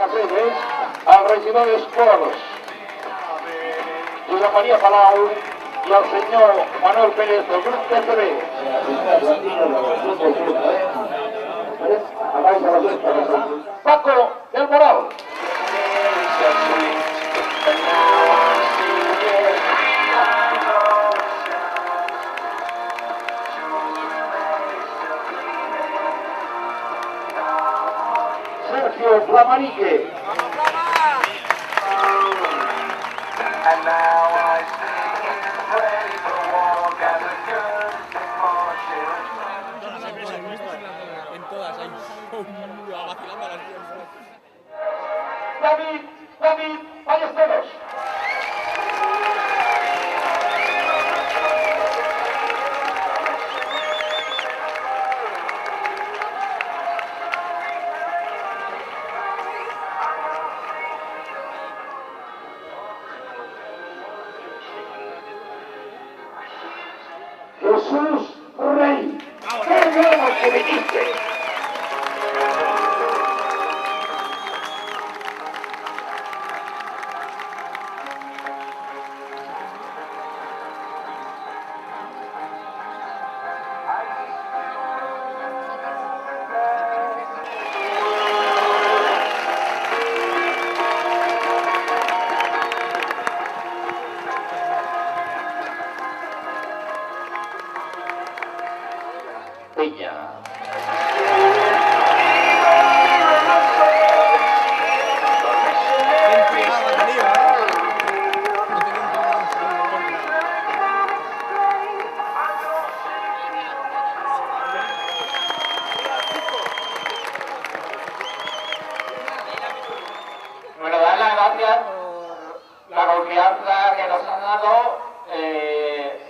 Caceres, al regidor d'Esports, Josep Maria Palau, i al senyor Manuel Pérez del grup PCB. Paco del Moral. Sergio Flamarique. David Ballesteros. Jesús Rey. ¡Qué bueno que viniste! Peña. Bueno, dar las gracias por la confianza que nos han dado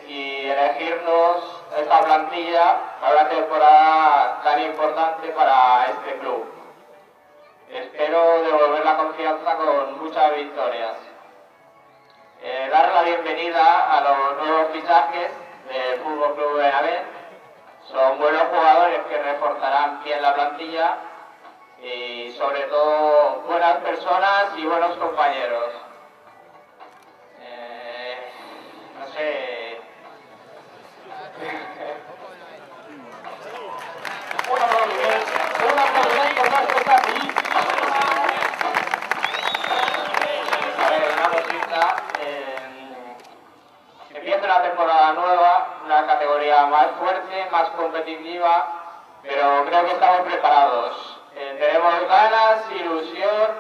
y elegirnos esta plantilla para una temporada tan importante para este club. Espero devolver la confianza con muchas victorias. Dar la bienvenida a los nuevos fichajes del Fútbol Club Benavent. Son buenos jugadores que reforzarán bien la plantilla y sobre todo buenas personas y buenos compañeros. No sé. Un aplaudimiento más que está aquí. A ver, una cosita. Empieza una temporada nueva, una categoría más fuerte, más competitiva, pero creo que estamos preparados. Tenemos ganas, ilusión,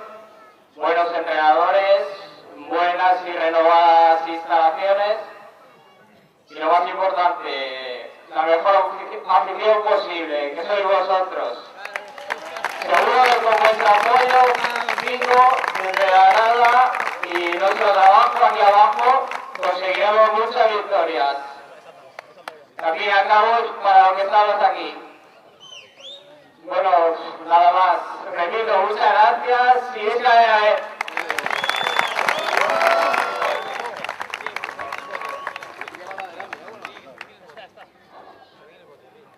buenos entrenadores, buenas y renovadas instalaciones y lo más importante, la mejor afición posible, que sois vosotros. Seguro que con vuestro apoyo, fijo, desde la grada y nuestro trabajo aquí abajo, conseguiremos muchas victorias. Al fin y al cabo, para lo que estamos aquí. Bueno, nada más. Repito, muchas gracias y es la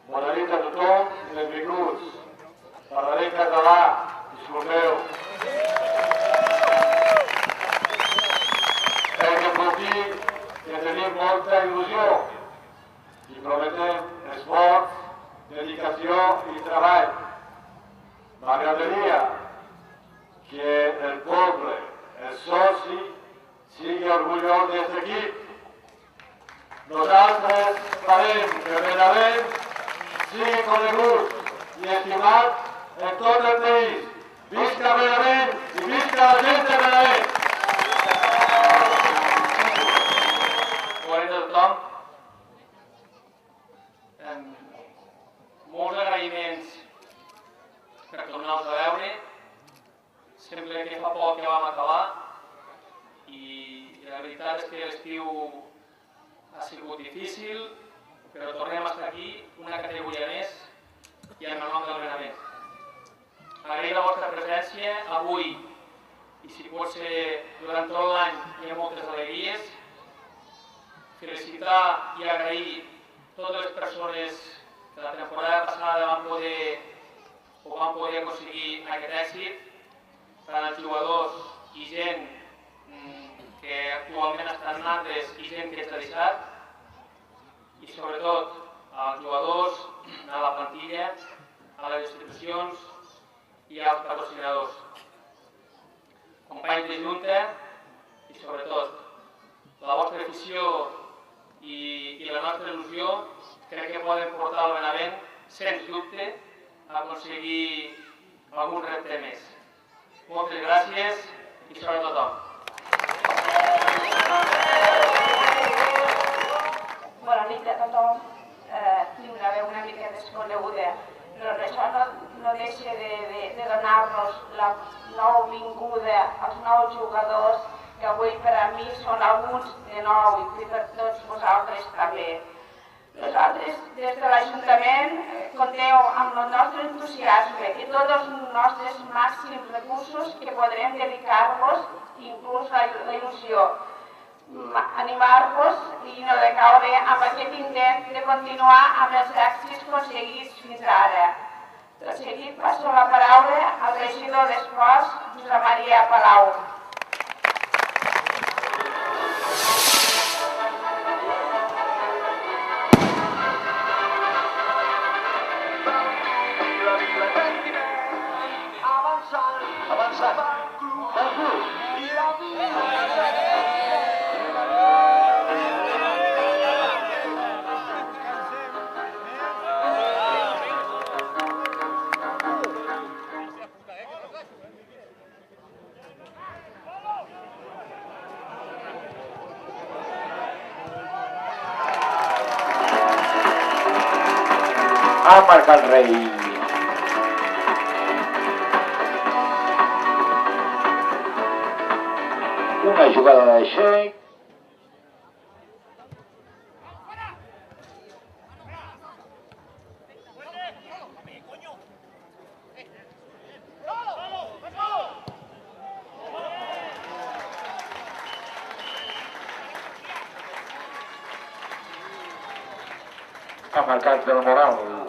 Bona nit a tothom, benvinguts. Parlaré en català, disculpeu. Crec que puc dir que tenim molta il·lusió i prometem esforç, dedicació i treball. M'agradaria que el poble, el soci, sigui orgullós d'aquest equip. Nosaltres farem que Benavent sigui conegut i estimat en tot el país. Visca Benavent i visca la gent de Benavent! Bona nit a tothom. Molts agraïments per tornar-nos a veure. Sembla que fa poc que vam acabar i la veritat és que l'estiu ha sigut difícil, però tornem a estar aquí, una categoria més i en el nom del Benavent. Agrair la vostra presència avui i si pot ser durant tot l'any hi ha moltes alegries. Felicitar i agrair totes les persones que la temporada passada van poder aconseguir aquest èxit tant els jugadors i gent que actualment estan en altres i gent que s'ha deixat, i sobretot als jugadors, a la plantilla, a les institucions i als patrocinadors. Companys de Junta i sobretot la vostra afició i la nostra il·lusió crec que poden portar al Benavent, sens dubte, a aconseguir algun repte més. Moltes gràcies i sort a tothom. Bona nit a tothom. Tinc una veu una mica desconeguda, però això no deixa de donar-nos la nova vinguda als nous jugadors, que avui per a mi són alguns de nou i per tots vosaltres també. Nosaltres, des de l'Ajuntament, compteu amb el nostre entusiasme i tots els nostres màxims recursos que podrem dedicar-vos, inclús la il·lusió, animar-vos i no decaure amb aquest intent de continuar amb els èxits aconseguits fins ara. Tot seguit passo la paraula al regidor d'Esports, Josep Maria Palau. Ha marcat el rei. Una jugada de Sheik. Ha marcat del Moral.